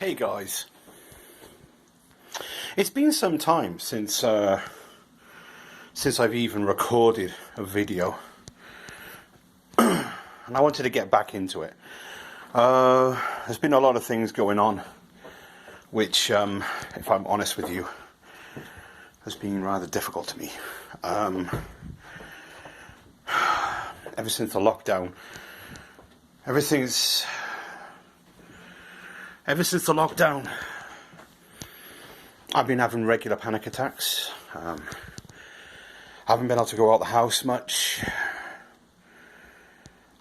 Hey guys, it's been some time since I've even recorded a video, and I wanted to get back into it. There's been a lot of things going on, which, if I'm honest with you, has been rather difficult to me. Ever since the lockdown, ever since the lockdown, I've been having regular panic attacks. Haven't been able to go out the house much.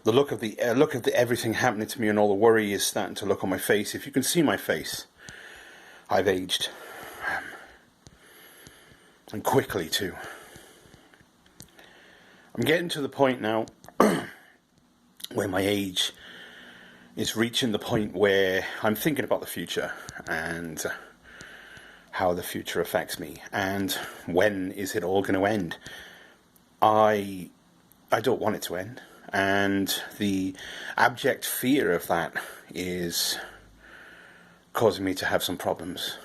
The look of everything happening to me and all the worry is starting to look on my face. If you can see my face, I've aged, and quickly too. I'm getting to the point now where my age is reaching the point where I'm thinking about the future and how the future affects me and when is it all going to end. I don't want it to end, and the abject fear of that is causing me to have some problems.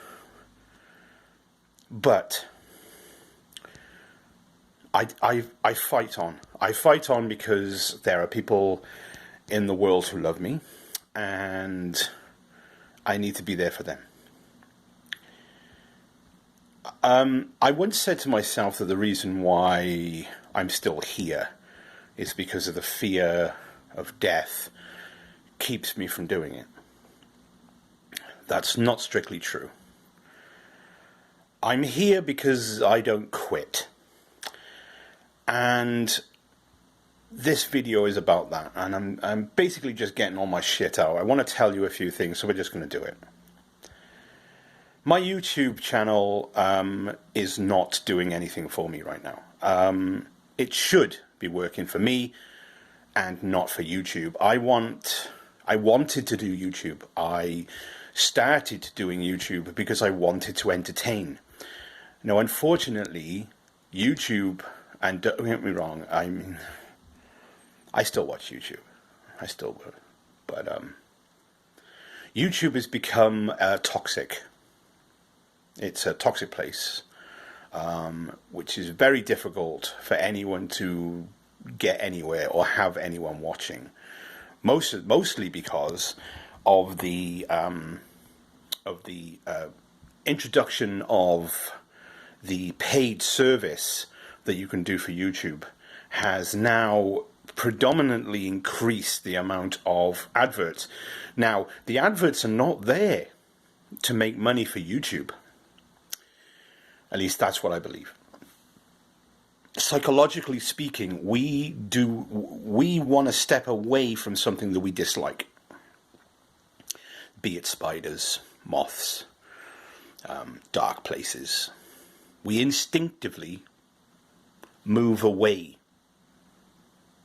But I fight on. I fight on because there are people in the world who love me, and I need to be there for them. I once said to myself that the reason why I'm still here is because of the fear of death keeps me from doing it. That's not strictly true. I'm here because I don't quit. And this video is about that, and I'm basically just getting all my shit out. I want to tell you a few things, so we're just going to do it. My YouTube channel is not doing anything for me right now. It should be working for me and not for YouTube. I wanted to do YouTube. I started doing YouTube because I wanted to entertain. Now, unfortunately, YouTube, and don't get me wrong, I still watch YouTube. I still will. But YouTube has become toxic. It's a toxic place, which is very difficult for anyone to get anywhere or have anyone watching. Mostly because of the introduction of the paid service that you can do for YouTube has now predominantly increased the amount of adverts. Now, the adverts are not there to make money for YouTube. At least that's what I believe. Psychologically speaking, we want to step away from something that we dislike. Be it spiders, moths, dark places. We instinctively move away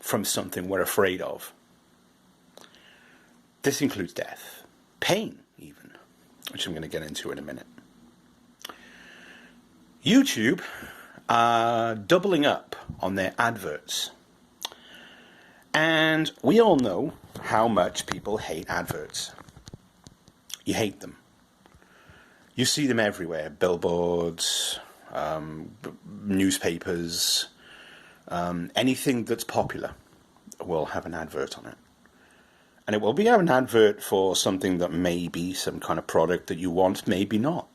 from something we're afraid of. This includes death, pain even, which I'm going to get into in a minute. YouTube are doubling up on their adverts. And we all know how much people hate adverts. You hate them. You see them everywhere. Billboards, newspapers, anything that's popular will have an advert on it. And it will be an advert for something that may be some kind of product that you want, maybe not.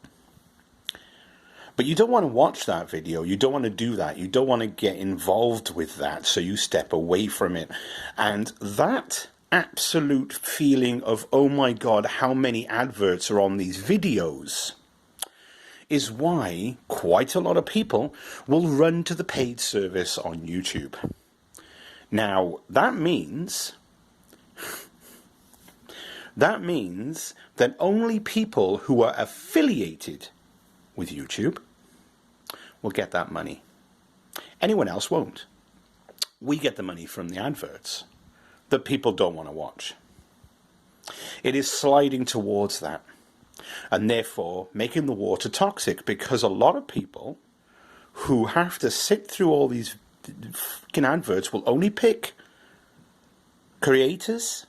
But you don't want to watch that video. You don't want to do that. You don't want to get involved with that, so you step away from it. And that absolute feeling of, oh my God, how many adverts are on these videos, is why quite a lot of people will run to the paid service on YouTube. Now, that means that only people who are affiliated with YouTube will get that money. Anyone else won't. We get the money from the adverts that people don't want to watch. It is sliding towards that, and therefore making the water toxic, because a lot of people who have to sit through all these fucking adverts will only pick creators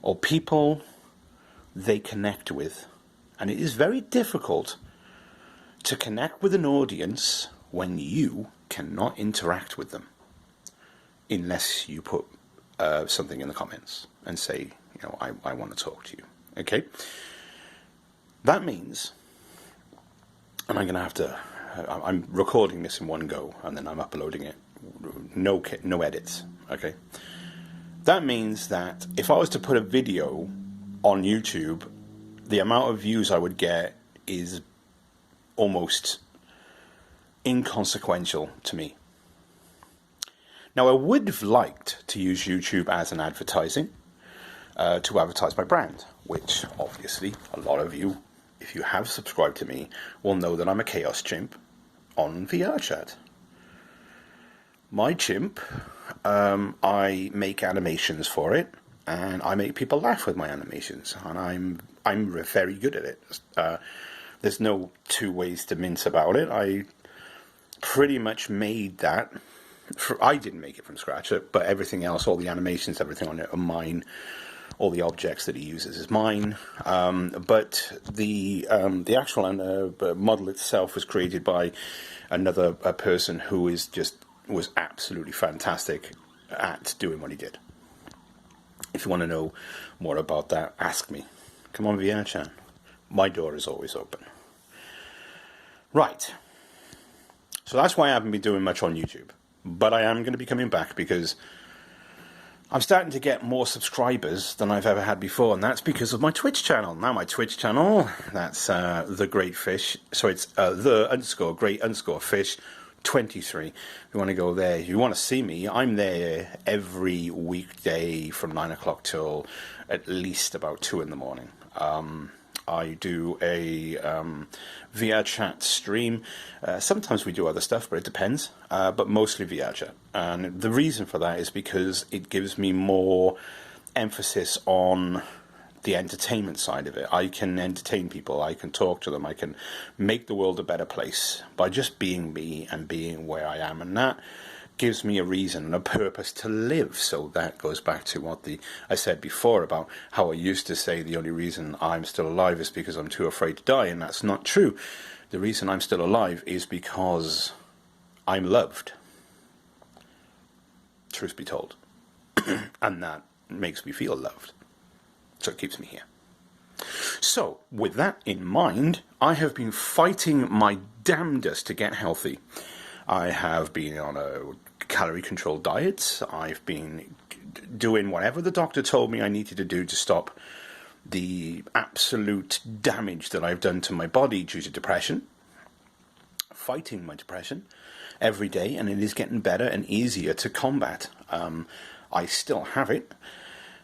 or people they connect with. And it is very difficult to connect with an audience when you cannot interact with them, unless you put something in the comments and say, you know, I want to talk to you. Okay? That means, and I'm going to have to, I'm recording this in one go, and then I'm uploading it. No edits. Okay? That means that if I was to put a video on YouTube, the amount of views I would get is almost inconsequential to me. Now, I would have liked to use YouTube as an advertising, to advertise my brand, which obviously a lot of you, if you have subscribed to me, will know that I'm a Chaos Chimp on VRChat. My chimp, I make animations for it, and I make people laugh with my animations, and I'm very good at it. There's no two ways to mince about it. I pretty much made that. I didn't make it from scratch, but everything else, all the animations, everything on it are mine. All the objects that he uses is mine. But the actual model itself was created by another person who was absolutely fantastic at doing what he did. If you want to know more about that, ask me. Come on, VRChat. My door is always open. Right. So that's why I haven't been doing much on YouTube. But I am going to be coming back because I'm starting to get more subscribers than I've ever had before, and that's because of my Twitch channel. Now my Twitch channel, that's The Great Fish. So it's the_great_fish 23. If you want to go there, if you want to see me, I'm there every weekday from 9 o'clock till at least about 2 in the morning. I do a VRChat stream. Sometimes we do other stuff, but it depends. But mostly VRChat. And the reason for that is because it gives me more emphasis on the entertainment side of it. I can entertain people. I can talk to them. I can make the world a better place by just being me and being where I am. And that gives me a reason and a purpose to live. So that goes back to what I said before about how I used to say the only reason I'm still alive is because I'm too afraid to die, and that's not true. The reason I'm still alive is because I'm loved. Truth be told. And that makes me feel loved. So it keeps me here. So, with that in mind, I have been fighting my damnedest to get healthy. I have been on a calorie-controlled diet. I've been doing whatever the doctor told me I needed to do to stop the absolute damage that I've done to my body due to depression. Fighting my depression every day, and it is getting better and easier to combat. I still have it.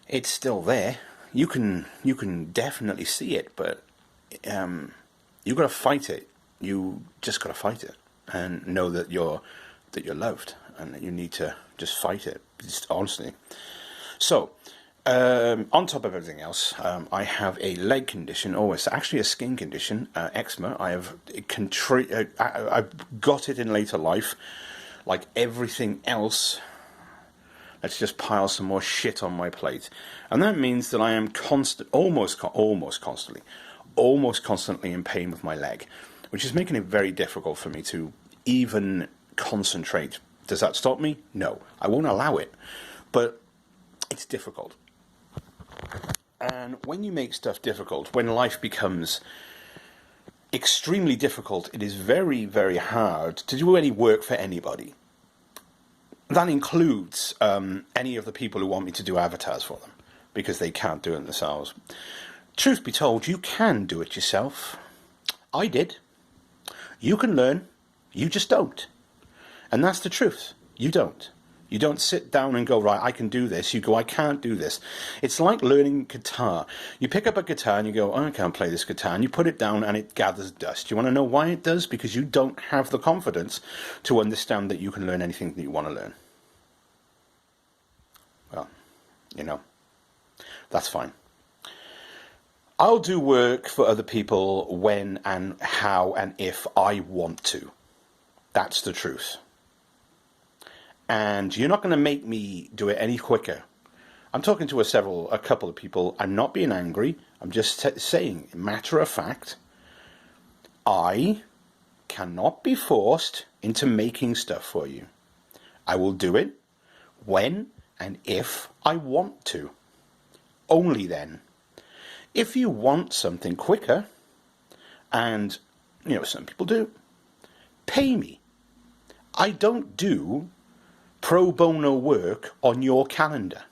It's still there. You can definitely see it, but you got to fight it. You just got to fight it and know that you're loved, and that you need to just fight it, just honestly. So, on top of everything else, I have a leg condition. Oh, it's actually a skin condition, eczema. I've got it in later life, like everything else. Let's just pile some more shit on my plate, and that means that I am almost constantly in pain with my leg, which is making it very difficult for me to even concentrate. Does that stop me? No, I won't allow it, but it's difficult. And when you make stuff difficult, when life becomes extremely difficult, it is very, very hard to do any work for anybody. That includes any of the people who want me to do avatars for them, because they can't do it themselves. Truth be told, you can do it yourself. I did. You can learn. You just don't. And that's the truth. You don't. You don't sit down and go, right, I can do this. You go, I can't do this. It's like learning guitar. You pick up a guitar and you go, oh, I can't play this guitar. And you put it down and it gathers dust. You want to know why it does? Because you don't have the confidence to understand that you can learn anything that you want to learn. Well, you know, that's fine. I'll do work for other people when and how and if I want to. That's the truth. And you're not going to make me do it any quicker I'm talking to a couple of people. I'm not being angry. I'm just saying, matter of fact, I cannot be forced into making stuff for you. I will do it when and if I want to. Only then. If you want something quicker, and, some people do, pay me. I don't do pro bono work on your calendar.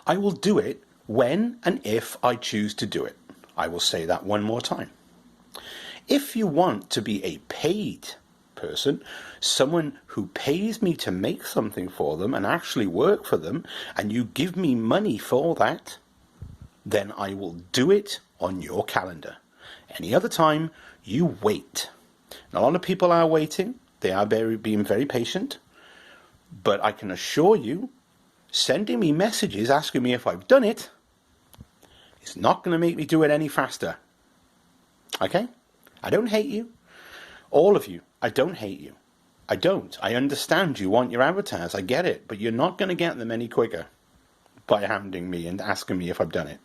I will do it when and if I choose to do it. I will say that one more time. If you want to be a paid person, someone who pays me to make something for them and actually work for them, and you give me money for that, then I will do it on your calendar. Any other time, you wait. And a lot of people are waiting. They are being very patient. But I can assure you, sending me messages asking me if I've done it is not going to make me do it any faster. Okay? I don't hate you. All of you, I don't hate you. I don't. I understand you want your avatars. I get it. But you're not going to get them any quicker by hounding me and asking me if I've done it.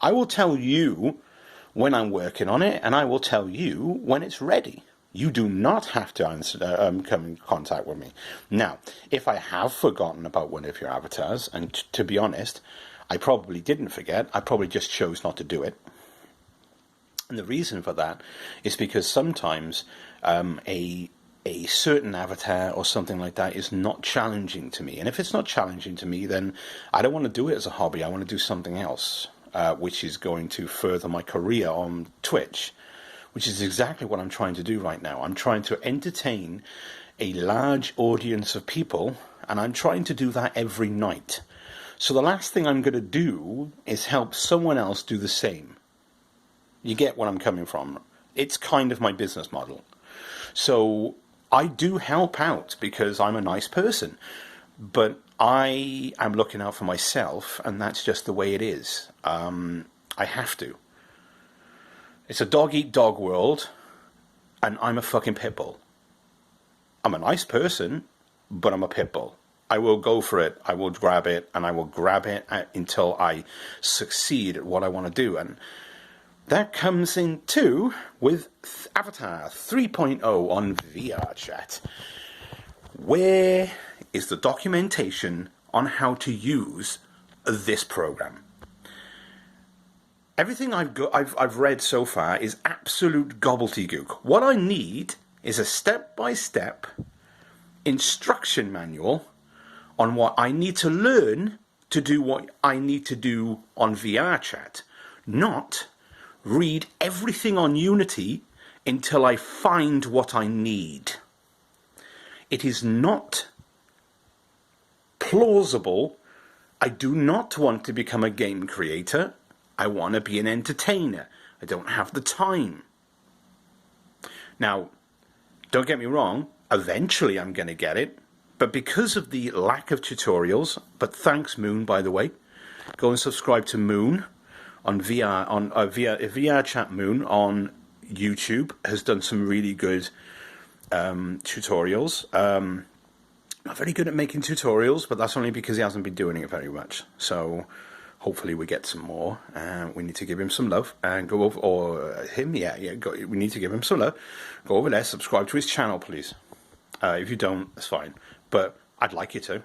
I will tell you when I'm working on it, and I will tell you when it's ready. You do not have to come in contact with me. Now, if I have forgotten about one of your avatars, and to be honest, I probably didn't forget, I probably just chose not to do it. And the reason for that is because sometimes a certain avatar or something like that is not challenging to me. And if it's not challenging to me, then I don't want to do it as a hobby. I want to do something else, which is going to further my career on Twitch, which is exactly what I'm trying to do right now. I'm trying to entertain a large audience of people, and I'm trying to do that every night. So the last thing I'm going to do is help someone else do the same. You get where I'm coming from. It's kind of my business model. So I do help out because I'm a nice person, but I am looking out for myself, and that's just the way it is. I have to. It's a dog-eat-dog world, and I'm a fucking pit bull. I'm a nice person, but I'm a pit bull. I will go for it, I will grab it, and I will grab it until I succeed at what I want to do. And that comes in too with Avatar 3.0 on VRChat. Where is the documentation on how to use this program? Everything I've read so far is absolute gobbledygook. What I need is a step-by-step instruction manual on what I need to learn to do what I need to do on VRChat, not read everything on Unity until I find what I need. It is not plausible. I do not want to become a game creator. I want to be an entertainer. I don't have the time. Now, don't get me wrong, eventually I'm going to get it, but because of the lack of tutorials, but thanks Moon, by the way, go and subscribe to Moon on VRChat Moon on YouTube, has done some really good tutorials. Not very good at making tutorials, but that's only because he hasn't been doing it very much. So hopefully we get some more. We need to give him some love and go over, or him, we need to give him some love. Go over there, subscribe to his channel, please. If you don't, that's fine. But I'd like you to.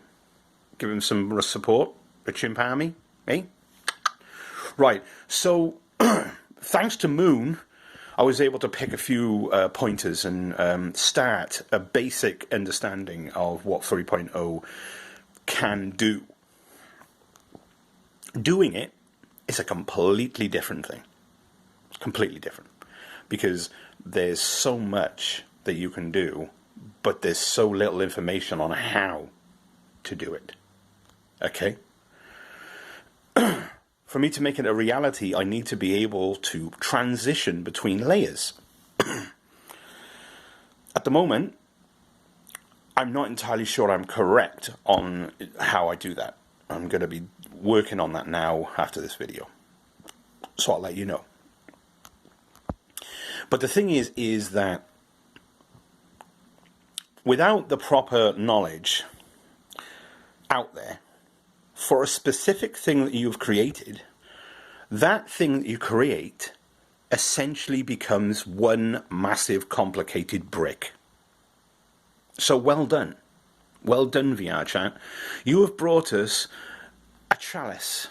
Give him some support. Rich empower me, eh? Right, so thanks to Moon, I was able to pick a few pointers and start a basic understanding of what 3.0 can do. Doing it is a completely different thing. Completely different. Because there's so much that you can do, but there's so little information on how to do it. Okay? For me to make it a reality, I need to be able to transition between layers. At the moment, I'm not entirely sure I'm correct on how I do that. I'm going to be working on that now after this video. So I'll let you know. But the thing is that without the proper knowledge out there for a specific thing that you've created, that thing that you create essentially becomes one massive complicated brick. So well done. Well done, VR chat. You have brought us a chalice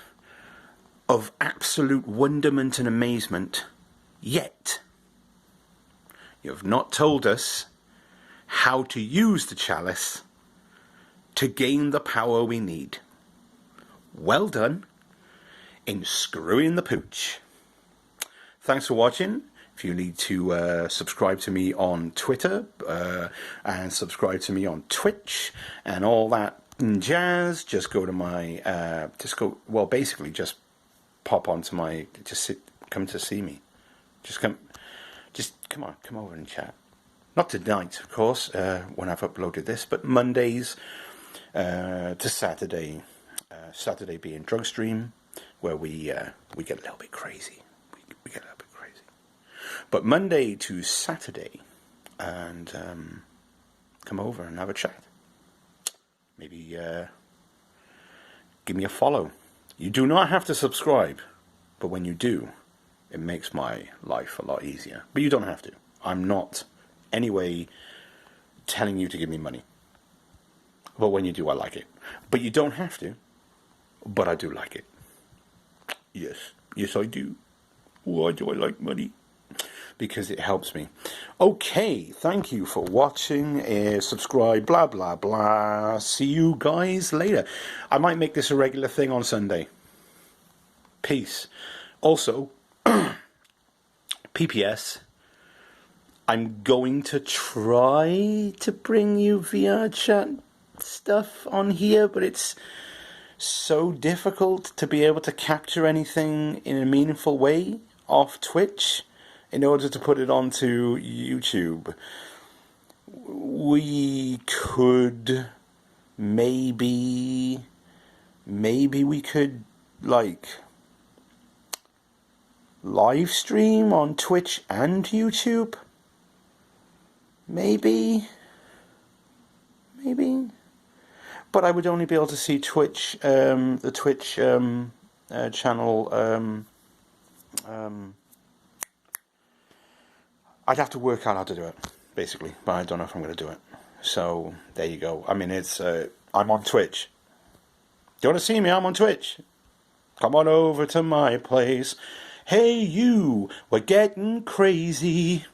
of absolute wonderment and amazement, yet you have not told us how to use the chalice to gain the power we need. Well done in screwing the pooch. Thanks for watching. If you need to subscribe to me on Twitter and subscribe to me on Twitch and all that jazz, just go to my, basically just pop onto my, come to see me. Come over and chat. Not tonight, of course, when I've uploaded this, but Mondays to Saturday. Saturday being Drug Stream, where we get a little bit crazy. We get a little bit crazy. But Monday to Saturday, and come over and have a chat. Maybe give me a follow. You do not have to subscribe, but when you do, it makes my life a lot easier. But you don't have to. I'm not anyway telling you to give me money. But when you do, I like it. But you don't have to. But I do like it. Yes. Yes, I do. Why do I like money? Because it helps me. Okay, thank you for watching. Subscribe, blah, blah, blah. See you guys later. I might make this a regular thing on Sunday. Peace. Also, PPS, I'm going to try to bring you VR chat stuff on here, but it's so difficult to be able to capture anything in a meaningful way off Twitch in order to put it onto YouTube. We could maybe we could like live stream on Twitch and YouTube. Maybe. But I would only be able to see Twitch, the Twitch channel. I'd have to work out how to do it, basically, but I don't know if I'm going to do it. So there you go. I mean, it's I'm on Twitch. Do you want to see me? I'm on Twitch. Come on over to my place. Hey, you, we're getting crazy.